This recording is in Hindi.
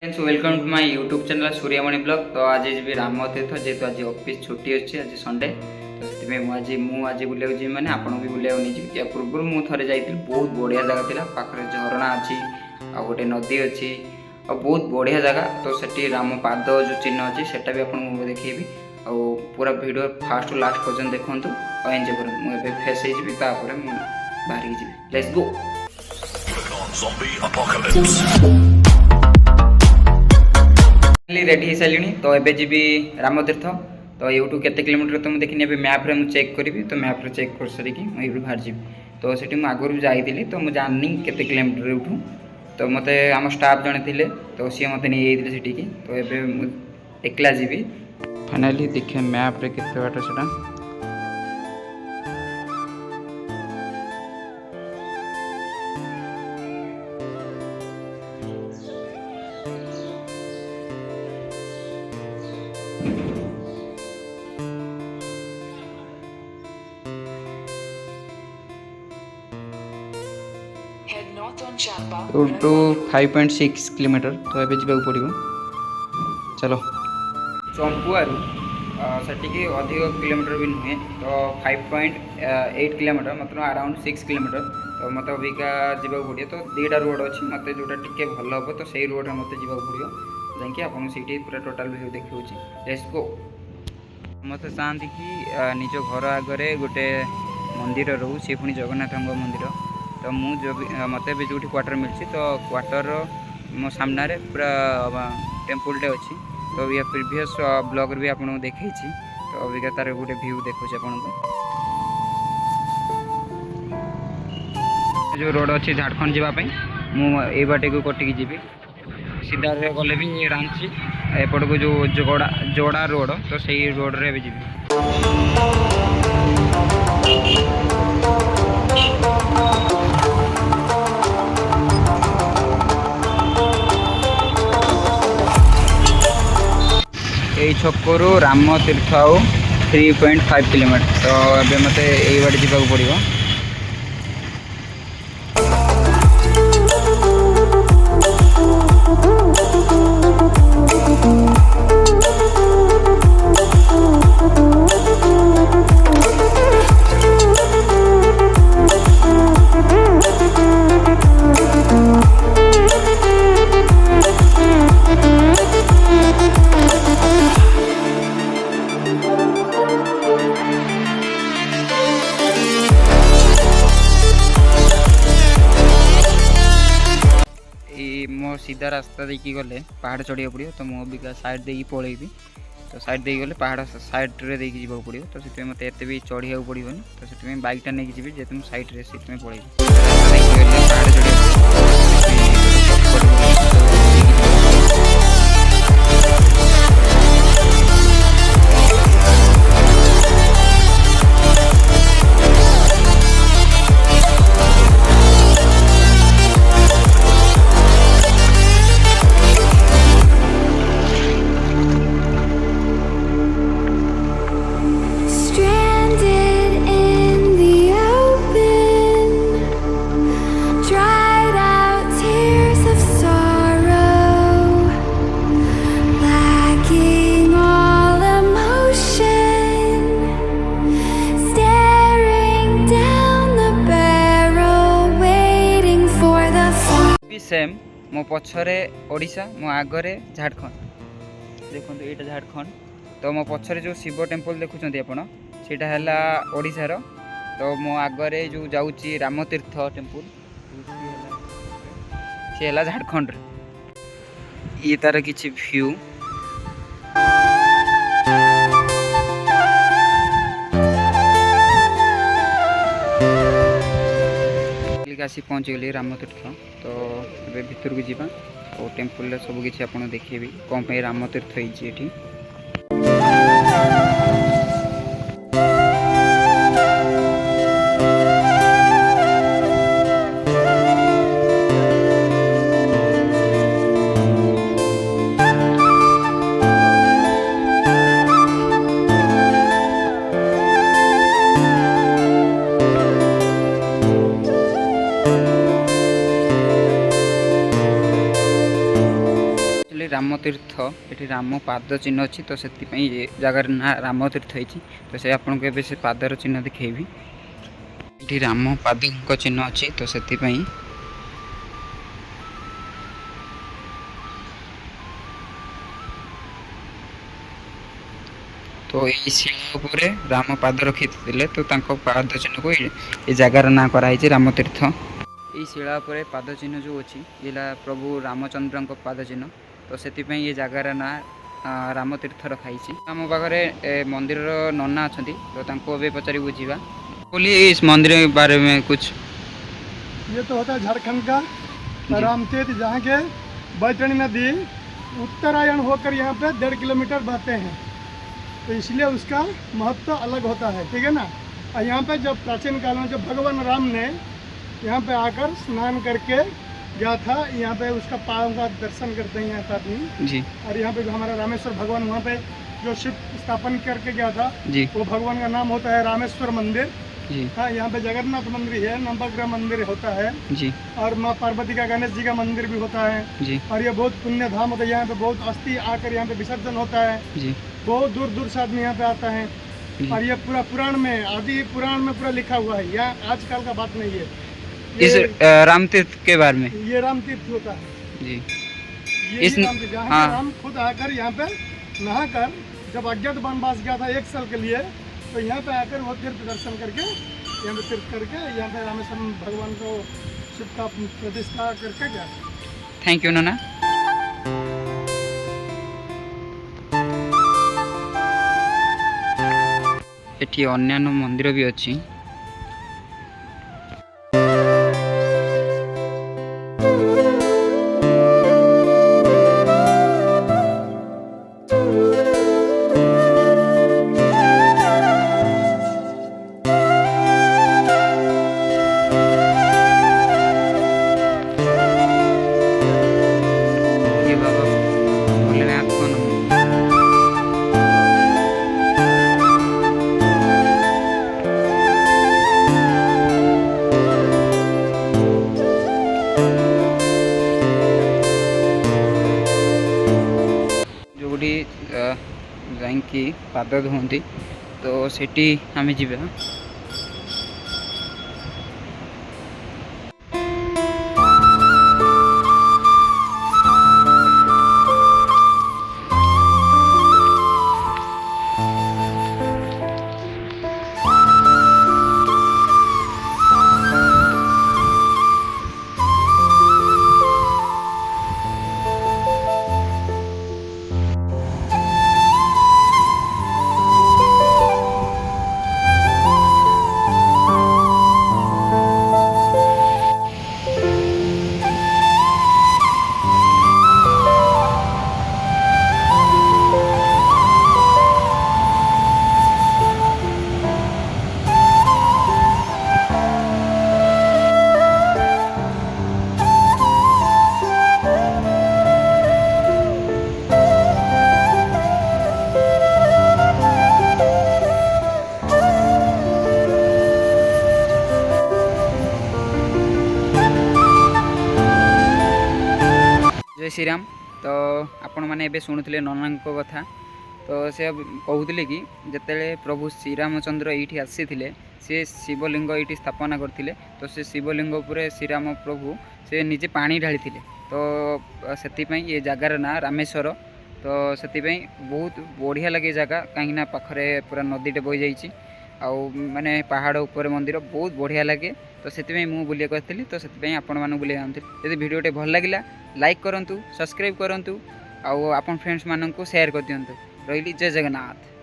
Friends welcome to my YouTube channel Suryamani blog. तो आज जी राम तीर्थ जेहेतु आज ऑफिस छुट्टी अच्छी आज संडे तो से मुझे बुले जी मैंने आपको भी बुले नहीं या पूर्व मुझे जाइए बहुत बढ़िया जगह थी पाखे झरणा अच्छी आ गोटे नदी अच्छी और बहुत बढ़िया जगह। तो सेठी राम पाद जो चिन्ह अच्छी सेटा भी आपको देखी आ पूरा वीडियो फास्ट टू लास्ट पर्यटन देखूँ और एंजॉय करूँ। मुझे फेस होपर बाहर जी लेट्स गो। रेडी हो सारे तो एबे जी राम तीर्थ तो यूट्यूब केते किलोमीटर तो मुझे देखनी मैप रे चेक करी तो मैप रे चेक कर सारिकी मुझे बाहर जी तो सेठी आगुरी जाइली तो मुझे जाननी केते किलोमीटर यूठू तो मत आम स्टाफ जड़े थे तो सी मत नहीं सेठी तो एबे एकला जी फाइनाली देखे मैप रे केते बाट सेटा टू 5.6 किलोमीटर तो ये जावाक पड़ो। चलो चंपुआरू सेटिकी अधिक किलोमीटर भी नुहे तो 5.8 किलोमीटर मतलब अराउंड 6 किलोमीटर तो मत अबिका जावाक पड़ो। तो दुईटा रोड अच्छी मत जोटा टी भल हम तो सही रोड में मत जावाक पड़ो जाकि आपको पूरा टोटाल व्यू देखा लेट्स गो। मत चाहती कि निज घर आगे गोटे मंदिर रो सी पुणी जगन्नाथ मंदिर तो मुझे मत भी जो क्वार्टर मिली तो क्वार्टर मो सामने पूरा टेम्पलटे अच्छी तो ये प्रीवियस ब्लॉग भी आपको देखी तो अबिका तार गोटे व्यू देखुचे आपन जो रोड अच्छी झारखंड जावाई मुझे बाटे को कटिकी जी सीधा गले भी रांची एपट को जो जोड़ा रोड तो सही रोड रे भी जी यही छकरू राम तीर्थ आउ 3.5 किलोमीटर तो अबे मत यही बाटे जावाक पड़ो। मो सीधा रास्ता देखी गले पहाड़ चढ़िया पड़ो तो मुझे साइड दे पलैबी तो साइड दे गले पहाड़ साइड रे देखी जावाक पड़ो तो से मत एत भी चढ़िया पड़ोनी तो से बाइकटा नहीं जी जेहतु साइड रे से पलैबी पहाड़ चढ़िया सेम मो पछरे ओडिशा मो आगरे झारखंड देखो ये झारखंड तो मो पछरे जो शिव टेम्पल देखुं आपड़ सीटा है ओडिशार तो मो आगरे जो जाऊँगी राम तीर्थ टेम्पल सी है झारखंड ये तार किसी व्यू आसी पहुँच गली राम तीर्थ तो ये भितर को जीवा और टेम्पल सबकि आप देखिए कौन राम तीर्थ ये एक्चुअली रामतीर्थ ये राम पाद चिन्ह अच्छी तो से जगार ना रामतीर्थ होती तो से आपको एवं से पादर चिन्ह देखी ये राम पाद चिन्ह अच्छी तो से तो ये शिला राम पाद रखी तो पाद चिन्ह को ये जगार ना कराई रामतीर्थ। ये शिला पाद चिन्ह जो अच्छी ये प्रभु रामचंद्र पाद चिन्ह तो से ये जगार ना रामतीर्थ रखाई आम पाखे मंदिर नना अच्छा तो पचारि बुझा बोलिए इस मंदिर के बारे में कुछ। ये तो होता है झारखंड का रामतीर्थ, जहाँ के बैतरणी नदी उत्तरायण होकर यहाँ पे 1.5 किलोमीटर बहते हैं, तो इसलिए उसका महत्व अलग होता है, ठीक है ना। और यहाँ पे जब प्राचीन काल में जब भगवान राम ने यहाँ पे आकर स्नान करके गया था, यहाँ पे उसका पाँव का दर्शन करते हैं यहाँ पे आदमी जी। और यहाँ पे जो हमारा रामेश्वर भगवान वहाँ पे जो शिव स्थापन करके गया था जी। वो भगवान का नाम होता है रामेश्वर मंदिर जी। हाँ, यहाँ पे जगन्नाथ मंदिर है, नवग्रह मंदिर होता है जी। और माँ पार्वती का गणेश जी का मंदिर भी होता है जी। और ये बहुत पुण्य धाम होता है। यहाँ पे बहुत अस्थि आकर यहाँ पे विसर्जन होता है जी। बहुत दूर दूर से आदमी यहाँ पे आता है और ये पूरा पुराण में आदि पुराण में पूरा लिखा हुआ है, यहाँ आजकल का बात नहीं है। इस रामतीर्थ के बारे में ये रामतीर्थ होता है जी। ये इस रामतीर्थ जहाँ हाँ। राम खुद आकर यहाँ पे नहाकर जब अज्ञात वनवास गया था 1 साल के लिए, तो यहाँ पे आकर वो तीर्थ दर्शन करके यहाँ पे तीर्थ करके यहाँ पे रामेश्वर भगवान को शिव का प्रतिष्ठा करके गया। थैंक यू नाना। एठी अन्यान्य मंदिर भी अच्छी। ये बाबा भोलेनाथ को नमः। जोड़ी जाइकी पाद धुंती तो सेठी आम जीवा। जय श्री राम। तो आपण मैंने एबे शुणुले नना कथा तो से कहते कि जिते प्रभु श्रीरामचंद्र ये आसी सी शिवलिंग ये स्थापना करते तो से शिवलिंग उपर श्रीराम प्रभु से निजे पानी ढाली तो से ये जगार ना रामेश्वर। तो से बहुत बढ़िया लगे जगह कहीं पाखरे पूरा नदीटे बही जाइए आउ माने पहाड़ ऊपर मंदिर बहुत बढ़िया लगे तो से मुझे बुलिया कहती तो से आपण मानू बुले आती। यदि वीडियोटे भल लगे लाइक करूँ, सब्सक्राइब करूँ, आउ आपन फ्रेंड्स मानू शेयर कर दिंतु। रही जय जगन्नाथ।